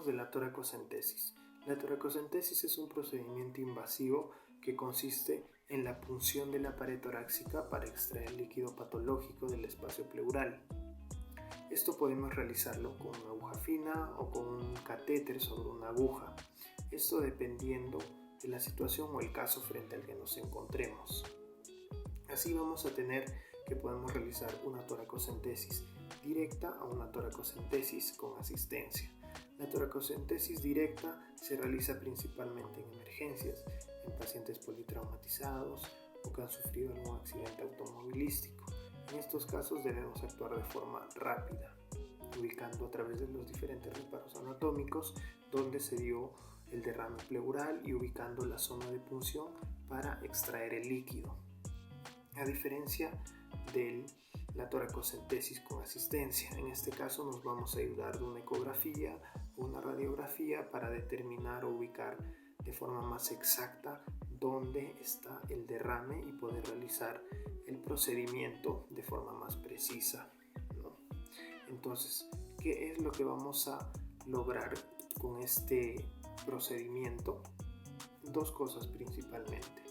de la toracocentesis. La toracocentesis es un procedimiento invasivo que consiste en la punción de la pared torácica para extraer líquido patológico del espacio pleural. Esto podemos realizarlo con una aguja fina o con un catéter sobre una aguja. Esto dependiendo de la situación o el caso frente al que nos encontremos. Así vamos a tener que podemos realizar una toracocentesis directa o una toracocentesis con asistencia. La toracocentesis directa se realiza principalmente en emergencias, en pacientes politraumatizados o que han sufrido algún accidente automovilístico. En estos casos debemos actuar de forma rápida, ubicando a través de los diferentes reparos anatómicos donde se dio el derrame pleural y ubicando la zona de punción para extraer el líquido. A diferencia de la toracocentesis con asistencia, en este caso nos vamos a ayudar de una ecografía o una radiografía para determinar o ubicar de forma más exacta dónde está el derrame y poder realizar el procedimiento de forma más precisa, ¿no? Entonces, ¿qué es lo que vamos a lograr con este procedimiento? Dos cosas principalmente: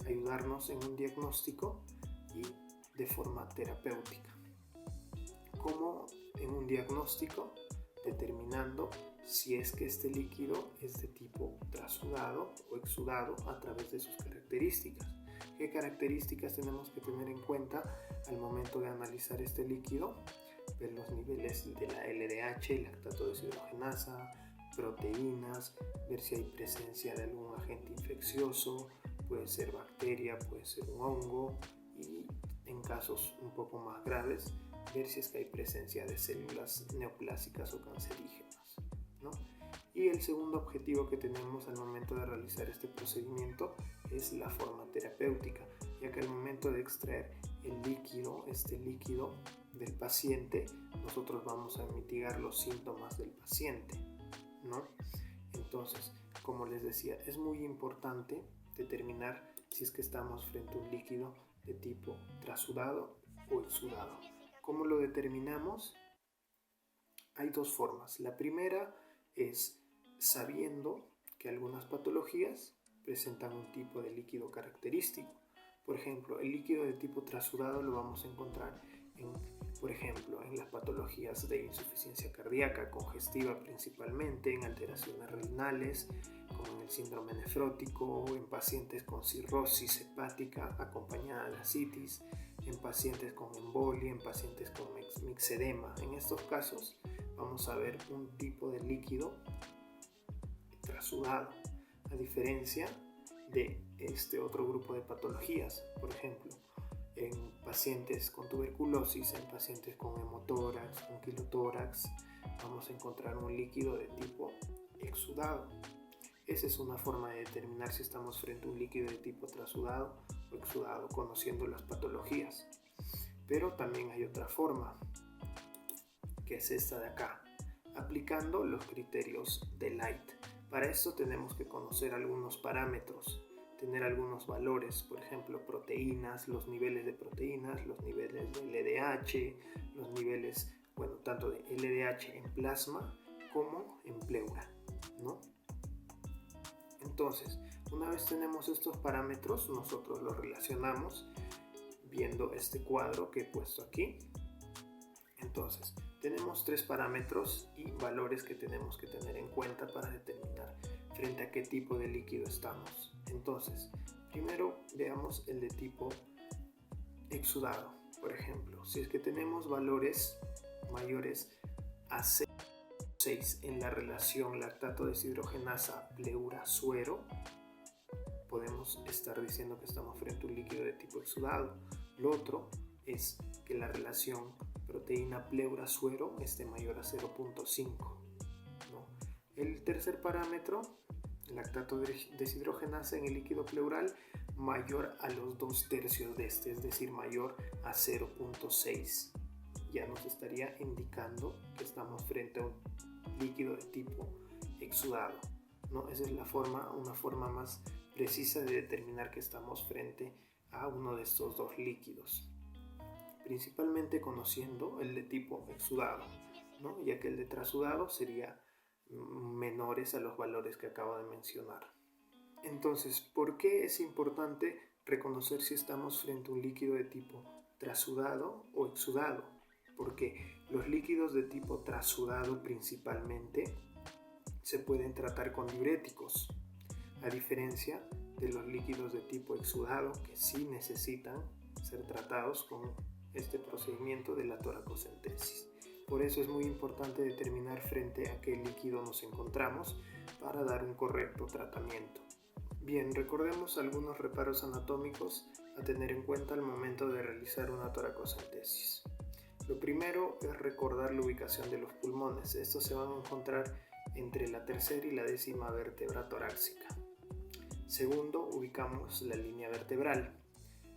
ayudarnos en un diagnóstico y de forma terapéutica. Como en un diagnóstico, determinando si es que este líquido es de tipo trasudado o exudado a través de sus características. ¿Qué características tenemos que tener en cuenta al momento de analizar este líquido? Ver los niveles de la LDH, lactato deshidrogenasa, proteínas, ver si hay presencia de algún agente infeccioso, puede ser bacteria, puede ser un hongo, y en casos un poco más graves, ver si es que hay presencia de células neoplásicas o cancerígenas, ¿no? Y el segundo objetivo que tenemos al momento de realizar este procedimiento es la forma terapéutica, ya que al momento de extraer este líquido del paciente, nosotros vamos a mitigar los síntomas del paciente, ¿no? Entonces, como les decía, es muy importante determinar si es que estamos frente a un líquido de tipo trasudado o exudado. ¿Cómo lo determinamos? Hay dos formas. La primera es sabiendo que algunas patologías presentan un tipo de líquido característico. Por ejemplo, el líquido de tipo trasudado lo vamos a encontrar por ejemplo, en las patologías de insuficiencia cardíaca congestiva, principalmente en alteraciones renales, como en el síndrome nefrótico, en pacientes con cirrosis hepática acompañada de ascitis, en pacientes con embolia, en pacientes con mixedema. En estos casos vamos a ver un tipo de líquido trasudado, a diferencia de este otro grupo de patologías. Por ejemplo, en pacientes con tuberculosis, en pacientes con hemotórax, con quilotórax, vamos a encontrar un líquido de tipo exudado. Esa es una forma de determinar si estamos frente a un líquido de tipo trasudado o exudado, conociendo las patologías. Pero también hay otra forma, que es esta de acá, aplicando los criterios de Light. Para esto tenemos que conocer algunos parámetros, tener algunos valores, por ejemplo, proteínas, los niveles de proteínas, los niveles de LDH, los niveles, tanto de LDH en plasma como en pleura, ¿no? Entonces, una vez tenemos estos parámetros, nosotros los relacionamos viendo este cuadro que he puesto aquí. Entonces, tenemos tres parámetros y valores que tenemos que tener en cuenta para determinar frente a qué tipo de líquido estamos. Entonces, primero veamos el de tipo exudado. Por ejemplo, si es que tenemos valores mayores a 6 en la relación lactato deshidrogenasa pleura-suero, podemos estar diciendo que estamos frente a un líquido de tipo exudado. Lo otro es que la relación proteína pleura-suero esté mayor a 0.5, ¿no? El tercer parámetro, lactato deshidrogenasa en el líquido pleural, mayor a los 2/3 de este, es decir, mayor a 0.6. Ya nos estaría indicando que estamos frente a un líquido de tipo exudado, ¿no? Esa es una forma más precisa de determinar que estamos frente a uno de estos dos líquidos, principalmente conociendo el de tipo exudado, ¿no? Ya que el de trasudado sería menores a los valores que acabo de mencionar. Entonces, ¿por qué es importante reconocer si estamos frente a un líquido de tipo trasudado o exudado? Porque los líquidos de tipo trasudado principalmente se pueden tratar con diuréticos, a diferencia de los líquidos de tipo exudado que sí necesitan ser tratados con este procedimiento de la toracocentesis. Por eso es muy importante determinar frente a qué líquido nos encontramos para dar un correcto tratamiento. Bien, recordemos algunos reparos anatómicos a tener en cuenta al momento de realizar una toracocentesis. Lo primero es recordar la ubicación de los pulmones. Estos se van a encontrar entre la tercera y la 10ª vértebra torácica. Segundo, ubicamos la línea vertebral.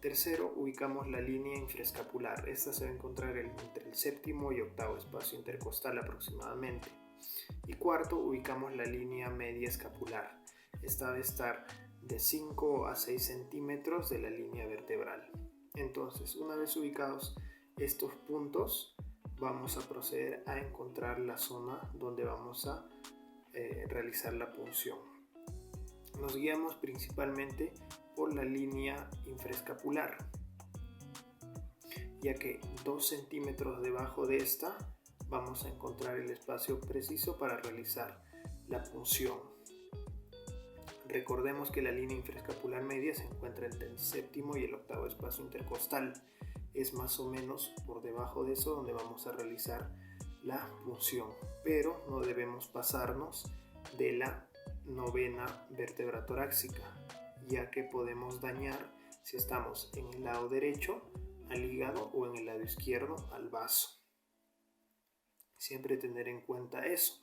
Tercero, ubicamos la línea infraescapular. Esta se va a encontrar entre el 7º y 8º espacio intercostal aproximadamente. Y cuarto, ubicamos la línea media escapular. Esta debe estar de 5 a 6 centímetros de la línea vertebral. Entonces, una vez ubicados estos puntos, vamos a proceder a encontrar la zona donde vamos a realizar la punción. Nos guiamos principalmente por la línea infraescapular, ya que 2 centímetros debajo de esta vamos a encontrar el espacio preciso para realizar la punción. Recordemos que la línea infraescapular media se encuentra entre el 7º y el 8º espacio intercostal. Es más o menos por debajo de eso donde vamos a realizar la punción, pero no debemos pasarnos de la 9ª vértebra torácica, ya que podemos dañar si estamos en el lado derecho al hígado o en el lado izquierdo al vaso. Siempre tener en cuenta eso.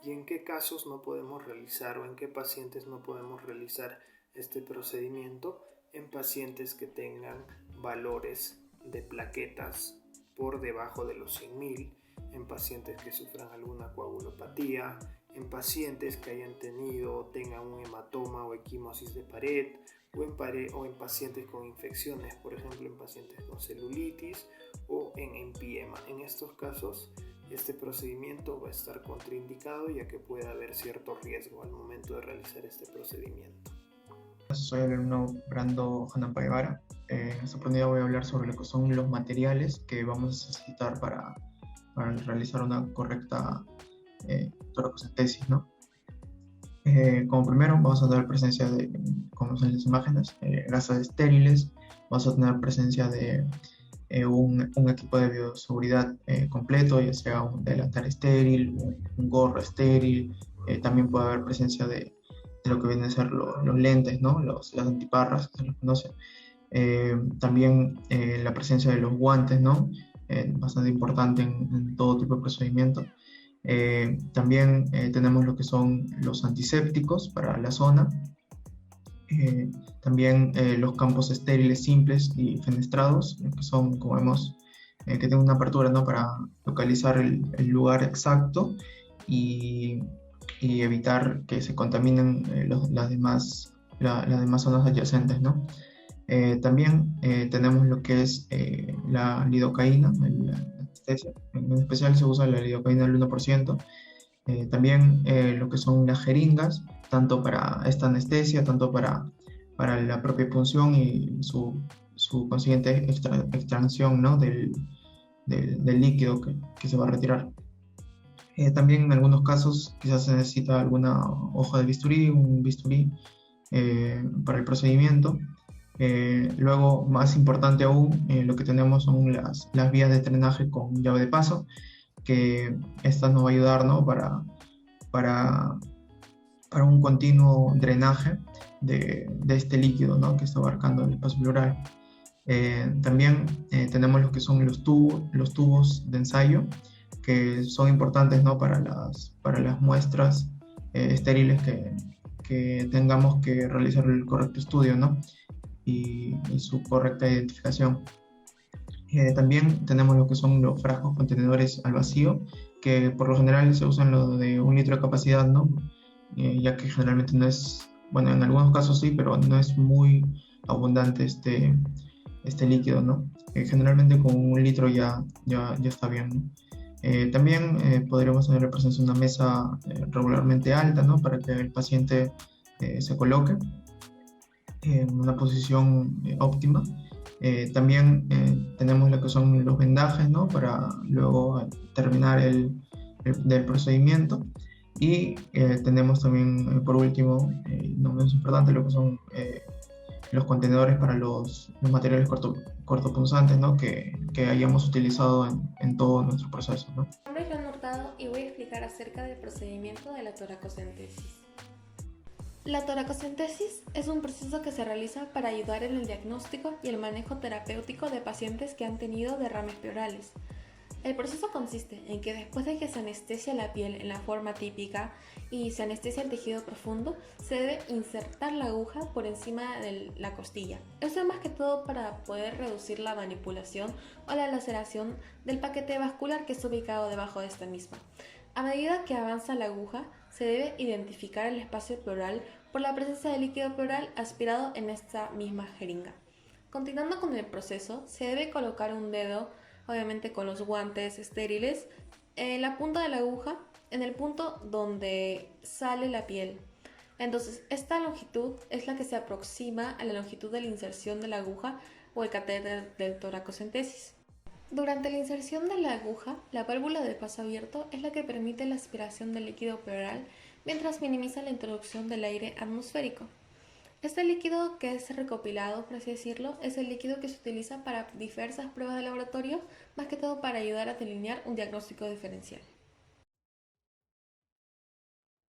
¿Y en qué casos no podemos realizar o en qué pacientes no podemos realizar este procedimiento? En pacientes que tengan valores de plaquetas por debajo de los 100.000, en pacientes que sufran alguna coagulopatía, en pacientes que hayan tenido o tengan un hematoma o equimosis de pared, o en pacientes con infecciones, por ejemplo en pacientes con celulitis o en empiema. En estos casos este procedimiento va a estar contraindicado, ya que puede haber cierto riesgo al momento de realizar este procedimiento. Soy el alumno Brando Hanampa Guevara. En esta oportunidad voy a hablar sobre lo que son los materiales que vamos a necesitar para realizar una correcta toracocentesis, ¿no? Como primero vamos a tener presencia de, como son las imágenes, gasas estériles. Vamos a tener presencia de un equipo de bioseguridad completo, ya sea un delantal estéril, un gorro estéril. También puede haber presencia de lo que vienen a ser los lentes, ¿no? Las antiparras, que se los conoce. También la presencia de los guantes, ¿no? Bastante importante en todo tipo de procedimiento. También tenemos lo que son los antisépticos para la zona. También los campos estériles simples y fenestrados, que son, como vemos, que tienen una apertura, ¿no? Para localizar el lugar exacto y evitar que se contaminen las demás zonas adyacentes, ¿no? También tenemos lo que es la lidocaína, la anestesia. En especial se usa la lidocaína del 1%. También lo que son las jeringas, tanto para esta anestesia, tanto para la propia punción y su consiguiente extracción, ¿no? del líquido que se va a retirar. También en algunos casos quizás se necesita alguna hoja de bisturí, un bisturí para el procedimiento. Luego, más importante aún, lo que tenemos son las vías de drenaje con llave de paso, que esta nos va a ayudar, ¿no? para un continuo drenaje de este líquido, ¿no? Que está abarcando el espacio pleural. También tenemos lo que son los tubos de ensayo, que son importantes, ¿no? para las muestras estériles que tengamos que realizar el correcto estudio, ¿no? y su correcta identificación. También tenemos lo que son los frascos contenedores al vacío, que por lo general se usan los de 1 litro de capacidad, ¿no? Ya que generalmente no es, bueno, en algunos casos sí, pero no es muy abundante este líquido, ¿no? Generalmente con 1 litro ya está bien, ¿no? También podríamos tener la presencia de una mesa regularmente alta, ¿no? Para que el paciente se coloque en una posición óptima. También tenemos lo que son los vendajes, ¿no? Para luego terminar del procedimiento. Y tenemos también, por último, no menos importante, lo que son los contenedores para los materiales cortopunzantes, ¿no? Que hayamos utilizado en todo nuestro proceso, ¿no? Mi nombre es Joan Hurtado y voy a explicar acerca del procedimiento de la toracocentesis. La toracocentesis es un proceso que se realiza para ayudar en el diagnóstico y el manejo terapéutico de pacientes que han tenido derrames pleurales. El proceso consiste en que después de que se anestesia la piel en la forma típica y se anestesia el tejido profundo, se debe insertar la aguja por encima de la costilla. Esto es más que todo para poder reducir la manipulación o la laceración del paquete vascular que está ubicado debajo de esta misma. A medida que avanza la aguja, se debe identificar el espacio pleural por la presencia de líquido pleural aspirado en esta misma jeringa. Continuando con el proceso, se debe colocar un dedo, obviamente con los guantes estériles, en la punta de la aguja, en el punto donde sale la piel. Entonces, esta longitud es la que se aproxima a la longitud de la inserción de la aguja o el catéter del toracocentesis. Durante la inserción de la aguja, la válvula de paso abierto es la que permite la aspiración del líquido pleural mientras minimiza la introducción del aire atmosférico. Este líquido que es recopilado, por así decirlo, es el líquido que se utiliza para diversas pruebas de laboratorio, más que todo para ayudar a delinear un diagnóstico diferencial.